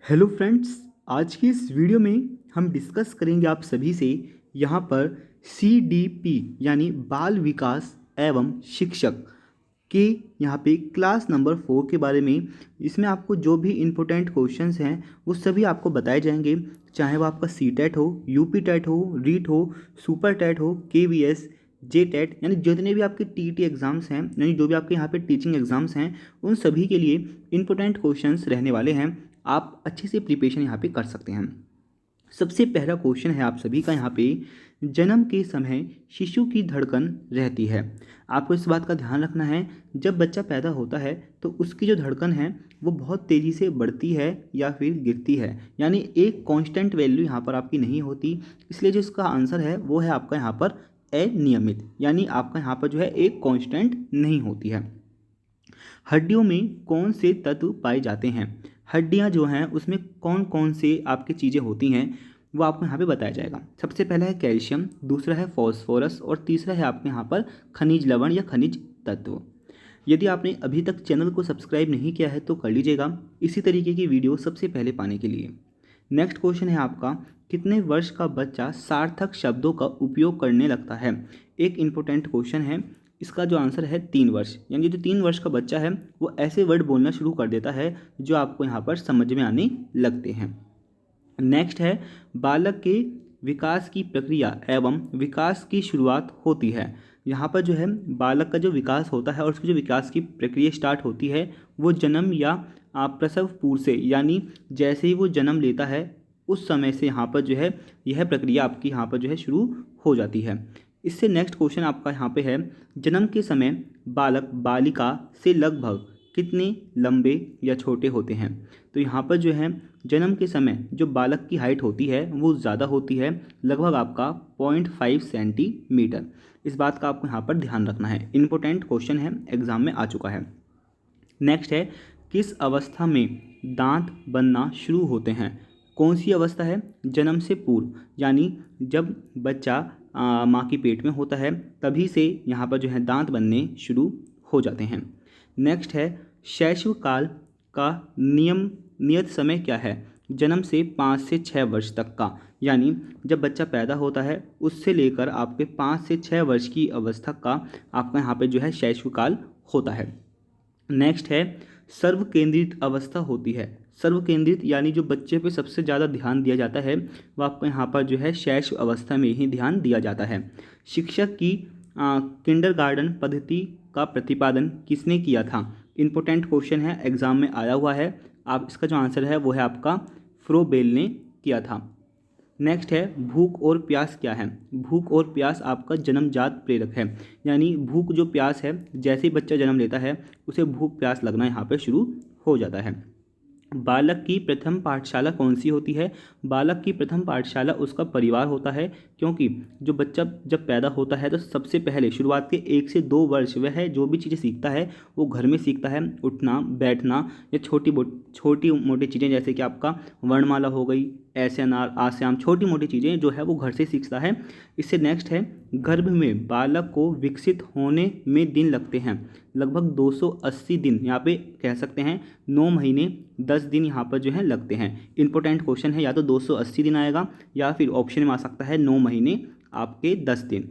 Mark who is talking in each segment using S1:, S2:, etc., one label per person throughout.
S1: Hello friends, आज की इस वीडियो में हम डिस्कस करेंगे आप सभी से यहाँ पर CDP यानी बाल विकास एवं शिक्षक के यहाँ पे क्लास नंबर 4 के बारे में। इसमें आपको जो भी इम्पोर्टेंट क्वेश्चंस हैं वो सभी आपको बताए जाएंगे, चाहे वो आपका CTET हो, UP टेट हो, रीट हो, सुपर टेट हो, KVS, JTET, यानी जितने भी आपके TET एग्ज़ाम्स हैं, यानी जो भी आपके यहाँ पे टीचिंग एग्ज़ाम्स हैं, उन सभी के लिए इम्पोर्टेंट क्वेश्चंस रहने वाले हैं। आप अच्छे से प्रिपरेशन यहाँ पे कर सकते हैं। सबसे पहला क्वेश्चन है आप सभी का यहाँ पे, जन्म के समय शिशु की धड़कन रहती है। आपको इस बात का ध्यान रखना है, जब बच्चा पैदा होता है तो उसकी जो धड़कन है वो बहुत तेज़ी से बढ़ती है या फिर गिरती है, यानी एक कांस्टेंट वैल्यू यहाँ पर आपकी नहीं होती। इसलिए जो इसका आंसर है वो है आपका यहाँ पर अनियमित, यानी आपका यहाँ पर जो है एक कांस्टेंट नहीं होती है। हड्डियों में कौन से तत्व पाए जाते हैं? हड्डियां जो हैं उसमें कौन कौन से आपकी चीज़ें होती हैं वो आपको यहाँ पे बताया जाएगा। सबसे पहला है कैल्शियम, दूसरा है फॉस्फोरस और तीसरा है आपके यहाँ पर खनिज लवण या खनिज तत्व। यदि आपने अभी तक चैनल को सब्सक्राइब नहीं किया है तो कर लीजिएगा इसी तरीके की वीडियो सबसे पहले पाने के लिए। नेक्स्ट क्वेश्चन है आपका, कितने वर्ष का बच्चा सार्थक शब्दों का उपयोग करने लगता है? एक इम्पोर्टेंट क्वेश्चन है। इसका जो आंसर है 3 वर्ष, यानी जो 3 वर्ष का बच्चा है वो ऐसे वर्ड बोलना शुरू कर देता है जो आपको यहाँ पर समझ में आने लगते हैं। नेक्स्ट है, बालक के विकास की प्रक्रिया एवं विकास की शुरुआत होती है। यहाँ पर जो है बालक का जो विकास होता है और उसकी जो विकास की प्रक्रिया स्टार्ट होती है वो जन्म या प्रसव पूर्व से, यानी जैसे ही वो जन्म लेता है उस समय से यहाँ पर जो है यह प्रक्रिया आपकी यहाँ पर जो है शुरू हो जाती है। इससे नेक्स्ट क्वेश्चन आपका यहाँ पे है, जन्म के समय बालक बालिका से लगभग कितने लंबे या छोटे होते हैं? तो यहाँ पर जो है जन्म के समय जो बालक की हाइट होती है वो ज़्यादा होती है, लगभग आपका 0.5 सेंटीमीटर। इस बात का आपको यहाँ पर ध्यान रखना है, इम्पोर्टेंट क्वेश्चन है, एग्जाम में आ चुका है। नेक्स्ट है, किस अवस्था में दांत बनना शुरू होते हैं? कौन सी अवस्था है? जन्म से पूर्व, यानी जब बच्चा माँ की पेट में होता है तभी से यहाँ पर जो है दांत बनने शुरू हो जाते हैं। नेक्स्ट है, शैशव काल का नियत समय क्या है? जन्म से 5 से 6 वर्ष तक का, यानी जब बच्चा पैदा होता है उससे लेकर आपके 5 से 6 वर्ष की अवस्था का आपका यहाँ पे जो है शैशव काल होता है। नेक्स्ट है, सर्व केंद्रित अवस्था होती है। सर्व केंद्रित यानी जो बच्चे पे सबसे ज़्यादा ध्यान दिया जाता है वो आपको यहाँ पर जो है शैशव अवस्था में ही ध्यान दिया जाता है। शिक्षक की किंडरगार्टन पद्धति का प्रतिपादन किसने किया था? इम्पोर्टेंट क्वेश्चन है, एग्जाम में आया हुआ है। आप इसका जो आंसर है वो है आपका फ्रोबेल ने किया था। नेक्स्ट है, भूख और प्यास क्या है? भूख और प्यास आपका जन्मजात प्रेरक है, यानी भूख जो प्यास है जैसे ही बच्चा जन्म लेता है उसे भूख प्यास लगना यहाँ पे शुरू हो जाता है। बालक की प्रथम पाठशाला कौन सी होती है? बालक की प्रथम पाठशाला उसका परिवार होता है, क्योंकि जो बच्चा जब पैदा होता है तो सबसे पहले शुरुआत के 1 से 2 वर्ष वह जो भी चीज़ें सीखता है वो घर में सीखता है, उठना बैठना या छोटी मोटी चीज़ें जैसे कि आपका वर्णमाला हो गई, ऐसे अनार आस्याम, छोटी मोटी चीज़ें जो है वो घर से सीखता है। इससे नेक्स्ट है, गर्भ में बालक को विकसित होने में दिन लगते हैं, लगभग 280 दिन, यहाँ पे कह सकते हैं 9 महीने 10 दिन यहाँ पर जो है लगते हैं। इंपॉर्टेंट क्वेश्चन है, या तो 280 दिन आएगा या फिर ऑप्शन में आ सकता है 9 महीने आपके 10 दिन।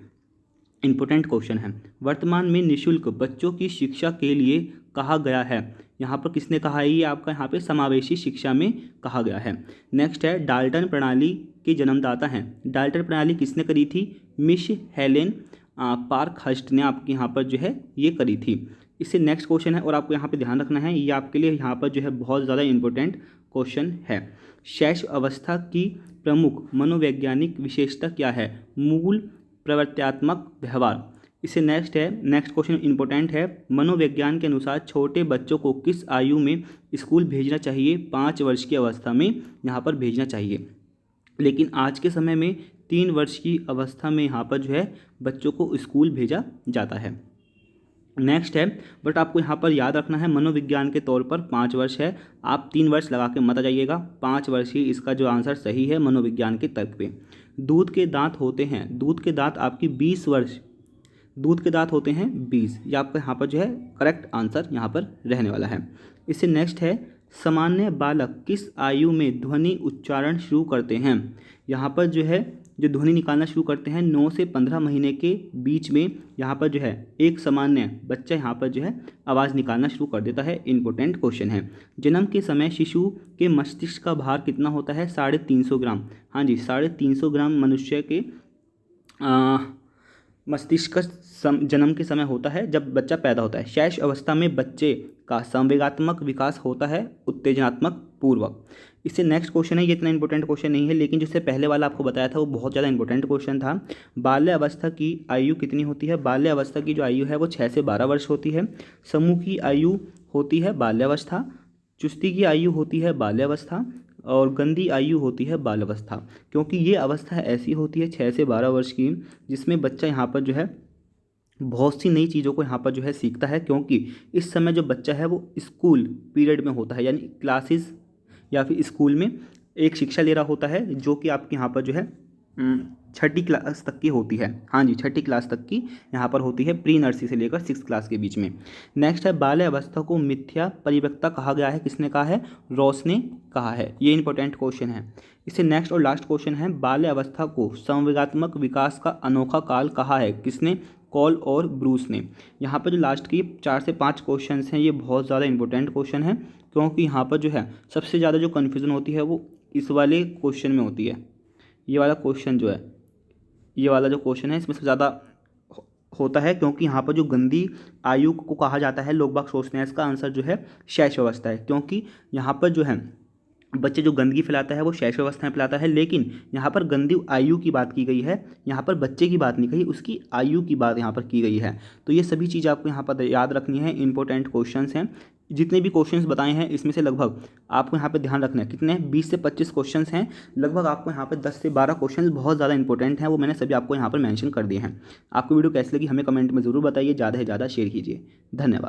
S1: इंपॉर्टेंट क्वेश्चन है, वर्तमान में निःशुल्क बच्चों की शिक्षा के लिए कहा गया है। यहाँ पर किसने कहा है? ये आपका यहाँ पे समावेशी शिक्षा में कहा गया है। नेक्स्ट है, डाल्टन प्रणाली के जन्मदाता हैं। डाल्टन प्रणाली किसने करी थी? मिस हेलेन पार्कहर्स्ट ने आपके यहाँ पर जो है ये करी थी। इससे नेक्स्ट क्वेश्चन है और आपको यहाँ पे ध्यान रखना है, ये आपके लिए यहाँ पर जो है बहुत ज़्यादा इंपॉर्टेंट क्वेश्चन है। शैशव अवस्था की प्रमुख मनोवैज्ञानिक विशेषता क्या है? मूल प्रवर्त्यात्मक व्यवहार। इससे नेक्स्ट क्वेश्चन इंपॉर्टेंट है, मनोविज्ञान के अनुसार छोटे बच्चों को किस आयु में स्कूल भेजना चाहिए? 5 वर्ष की अवस्था में यहाँ पर भेजना चाहिए, लेकिन आज के समय में 3 वर्ष की अवस्था में यहाँ पर जो है बच्चों को स्कूल भेजा जाता है। नेक्स्ट है, बट आपको यहाँ पर याद रखना है मनोविज्ञान के तौर पर 5 वर्ष है, आप 3 वर्ष लगा के मत आ जाइएगा, 5 वर्ष ही इसका जो आंसर सही है मनोविज्ञान के तर्क पे। दूध के दांत होते हैं, दूध के दांत आपकी 20 वर्ष, दूध के दांत होते हैं 20, ये आपका यहाँ पर जो है करेक्ट आंसर यहाँ पर रहने वाला है। इससे नेक्स्ट है, सामान्य बालक किस आयु में ध्वनि उच्चारण शुरू करते हैं? यहाँ पर जो है जो ध्वनि निकालना शुरू करते हैं 9 से 15 महीने के बीच में। यहाँ पर जो है एक सामान्य बच्चा यहाँ पर जो है आवाज़ निकालना शुरू कर देता है। इम्पोर्टेंट क्वेश्चन है। जन्म के समय शिशु के मस्तिष्क का भार कितना होता है? 350 ग्राम। हाँ जी, 350 ग्राम मनुष्य के मस्तिष्क का जन्म के समय होता है जब बच्चा पैदा होता है। शैश अवस्था में बच्चे का संवेगात्मक विकास होता है उत्तेजनात्मक पूर्वक। इससे नेक्स्ट क्वेश्चन है, ये इतना इंपॉर्टेंट क्वेश्चन नहीं है, लेकिन जिससे पहले वाला आपको बताया था वो बहुत ज़्यादा इंपॉर्टेंट क्वेश्चन था। बाल्य अवस्था की आयु कितनी होती है? बाल्य अवस्था की जो आयु है वो 6 से 12 वर्ष होती है। समूह की आयु होती है बाल्यावस्था, चुस्ती की आयु होती है बाल्यावस्था, और गंदी आयु होती है बाल अवस्था। क्योंकि ये अवस्था ऐसी होती है 6 से 12 वर्ष की, जिसमें बच्चा यहाँ पर जो है बहुत सी नई चीज़ों को यहाँ पर जो है सीखता है। क्योंकि इस समय जो बच्चा है वो स्कूल पीरियड में होता है, यानी क्लासेस या फिर स्कूल में एक शिक्षा ले रहा होता है, जो कि आपके यहाँ पर जो है 6ठी क्लास तक की होती है। हाँ जी, 6ठी क्लास तक की यहाँ पर होती है, प्री नर्सरी से लेकर 6th क्लास के बीच में। नेक्स्ट है, बाल्य अवस्था को मिथ्या परिपक्वता कहा गया है। किसने कहा है? रॉस ने कहा है। ये इंपॉर्टेंट क्वेश्चन है। इससे नेक्स्ट और लास्ट क्वेश्चन है, बाल्य अवस्था को संवेगात्मक विकास का अनोखा काल कहा है। किसने? कॉल और ब्रूस ने। यहाँ पर जो लास्ट की 4 से 5 क्वेश्चन हैं ये बहुत ज़्यादा इंपॉर्टेंट क्वेश्चन है, क्योंकि यहाँ पर जो है सबसे ज़्यादा जो कन्फ्यूज़न होती है वो इस वाले क्वेश्चन में होती है। ये वाला क्वेश्चन जो है, ये वाला जो क्वेश्चन है इसमें सबसे ज़्यादा होता है, क्योंकि यहाँ पर जो गंदी आयु को कहा जाता है, लोग बाग सोचते हैं इसका आंसर जो है शैशव अवस्था है। क्योंकि यहाँ पर जो है बच्चे जो गंदगी फैलाता है वो शैशव अवस्था में फैलाता है, लेकिन यहाँ पर गंदी आयु की बात की गई है, यहाँ पर बच्चे की बात नहीं कही, उसकी आयु की बात यहाँ पर की गई है। तो ये सभी चीज़ आपको यहाँ पर याद रखनी है। इंपॉर्टेंट क्वेश्चंस हैं। जितने भी क्वेश्चंस बताए हैं इसमें से लगभग आपको यहाँ पे ध्यान रखना है, कितने 20 से 25 क्वेश्चंस हैं। लगभग आपको यहाँ पे 10 से 12 क्वेश्चंस बहुत ज़्यादा इंपॉर्टेंट हैं, वो मैंने सभी आपको यहाँ पर मेंशन कर दिए हैं। आपको वीडियो कैसी लगी हमें कमेंट में ज़रूर बताइए, ज़्यादा से ज़्यादा शेयर कीजिए। धन्यवाद।